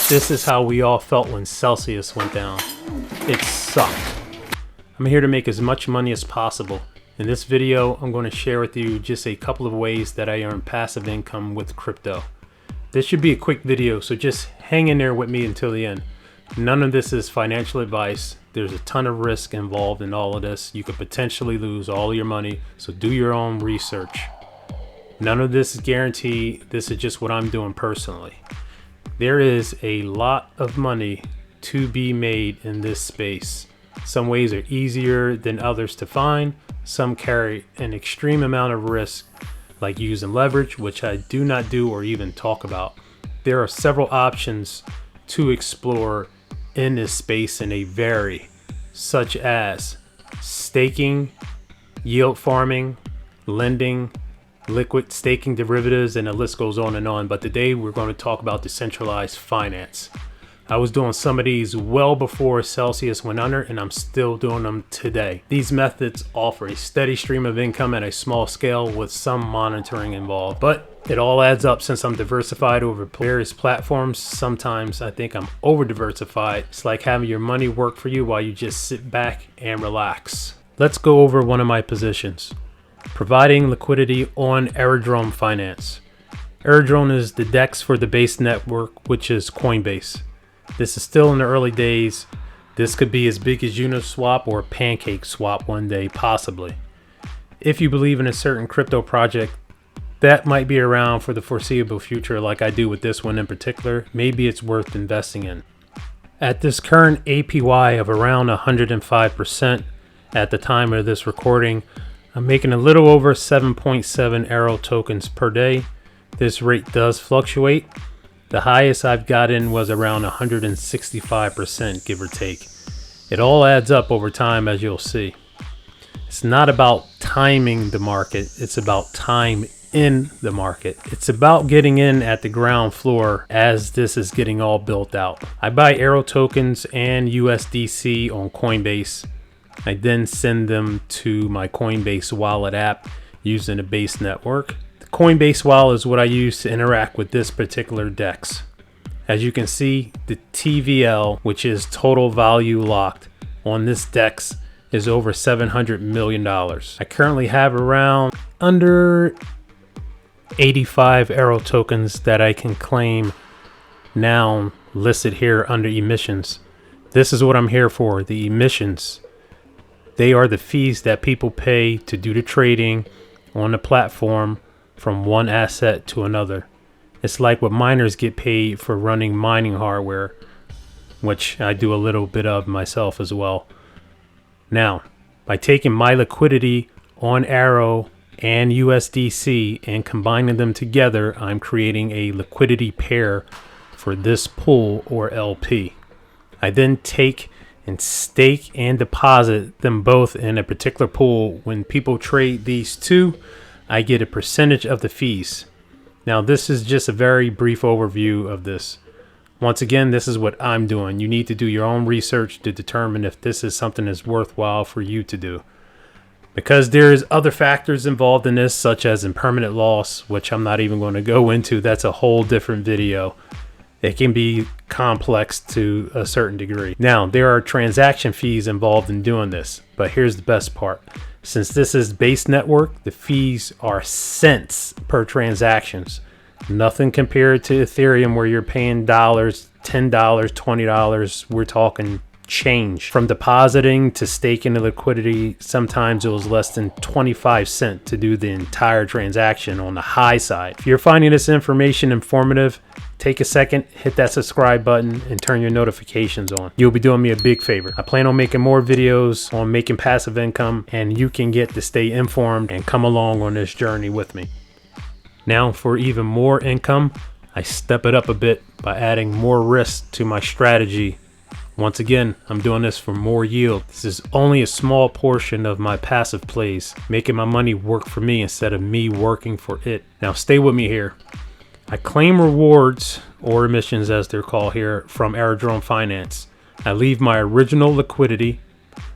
This is how we all felt when Celsius went down. It sucked. I'm here to make as much money as possible. In this video, I'm going to share with you just a couple of ways that I earn passive income with crypto. This should be a quick video, so just hang in there with me until the end. None of this is financial advice. There's a ton of risk involved in all of this. You could potentially lose all your money, so do your own research. None of this is guaranteed. This is just what I'm doing personally. There is a lot of money to be made in this space. Some ways are easier than others to find. Some carry an extreme amount of risk, like using leverage, which I do not do or even talk about. There are several options to explore in this space, and they vary, such as staking, yield farming, lending, liquid staking derivatives, and the list goes on and on. But today we're going to talk about decentralized finance. I was doing some of these well before Celsius went under, and I'm still doing them today. These methods offer a steady stream of income at a small scale with some monitoring involved, but it all adds up since I'm diversified over various platforms. Sometimes I think I'm over diversified. It's like having your money work for you while you just sit back and relax. Let's go over one of my positions. Providing liquidity on Ethereum Finance. Ethereum is the DEX for the base network, which is Coinbase. This is still in the early days. This could be as big as Uniswap or PancakeSwap one day, possibly. If you believe in a certain crypto project that might be around for the foreseeable future, like I do with this one in particular, maybe it's worth investing in. At this current APY of around 105% at the time of this recording, I'm making a little over 7.7 Arrow tokens per day. This rate does fluctuate. The highest I've gotten was around 165%, give or take. It all adds up over time, as you'll see. It's not about timing the market, it's about time in the market. It's about getting in at the ground floor as this is getting all built out. I buy Arrow tokens and USDC on Coinbase. I then send them to my Coinbase wallet app using the base network. Coinbase wallet is what I use to interact with this particular DEX. As you can see, the TVL, which is total value locked on this DEX, is over $700 million. I currently have around under 85 Arrow tokens that I can claim now, listed here under emissions. This is what I'm here for, the emissions. They are the fees that people pay to do the trading on the platform from one asset to another. It's like what miners get paid for running mining hardware, which I do a little bit of myself as well. Now, by taking my liquidity on Arrow and USDC and combining them together, I'm creating a liquidity pair for this pool or LP. I then take and stake and deposit them both in a particular pool. When people trade these two, I get a percentage of the fees. Now, this is just a very brief overview of this. Once again, this is what I'm doing. You need to do your own research to determine if this is something that's worthwhile for you to do. Because there's other factors involved in this, such as impermanent loss, which I'm not even going to go into. That's a whole different video. It can be complex to a certain degree. Now, there are transaction fees involved in doing this, but here's the best part. Since this is base network, the fees are cents per transactions. Nothing compared to Ethereum where you're paying dollars, $10, $20. We're talking change. From depositing to staking the liquidity, sometimes it was less than 25 cents to do the entire transaction on the high side. If you're finding this information informative, take a second, hit that subscribe button, and turn your notifications on. You'll be doing me a big favor. I plan on making more videos on making passive income, and you can get to stay informed and come along on this journey with me. Now, for even more income, I step it up a bit by adding more risk to my strategy. Once again, I'm doing this for more yield. This is only a small portion of my passive plays, making my money work for me instead of me working for it. Now, stay with me here. I claim rewards, or emissions as they're called here, from Ethereum Finance. I leave my original liquidity.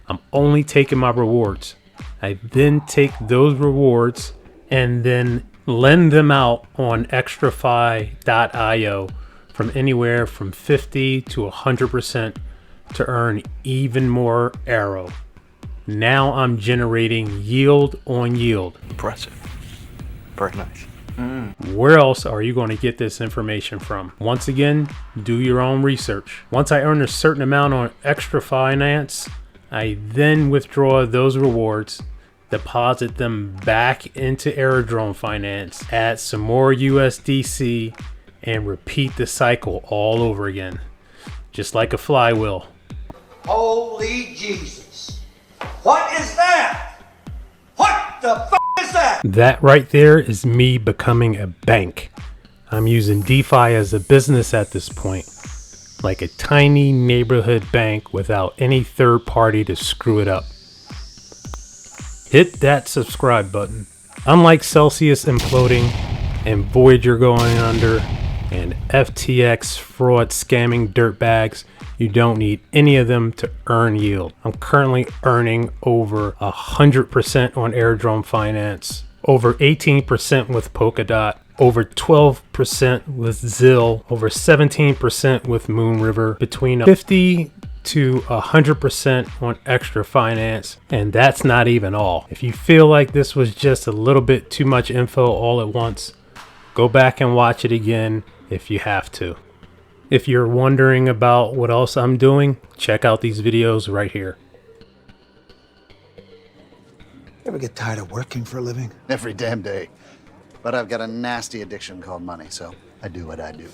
I'm only taking my rewards. I then take those rewards and then lend them out on extrafi.io from anywhere from 50 to 100% to earn even more arrow. Now I'm generating yield on yield. Impressive. Very nice. Where else are you going to get this information from? Once again, do your own research. Once I earn a certain amount on extra finance, I then withdraw those rewards, deposit them back into Aerodrome Finance, add some more USDC, and repeat the cycle all over again. Just like a flywheel. Holy Jesus. What is that? What the f*** is that? That right there is me becoming a bank. I'm using DeFi as a business at this point, like a tiny neighborhood bank without any third party to screw it up. Hit that subscribe button. Unlike Celsius imploding and Voyager going under and FTX fraud scamming dirtbags, you don't need any of them to earn yield. I'm currently earning over 100% on Aerodrome Finance, over 18% with Polkadot, over 12% with Zill, over 17% with Moonriver, between 50 to 100% on extra finance, and that's not even all. If you feel like this was just a little bit too much info all at once, go back and watch it again if you have to. If you're wondering about what else I'm doing, check out these videos right here. Ever get tired of working for a living? Every damn day. But I've got a nasty addiction called money, so I do what I do.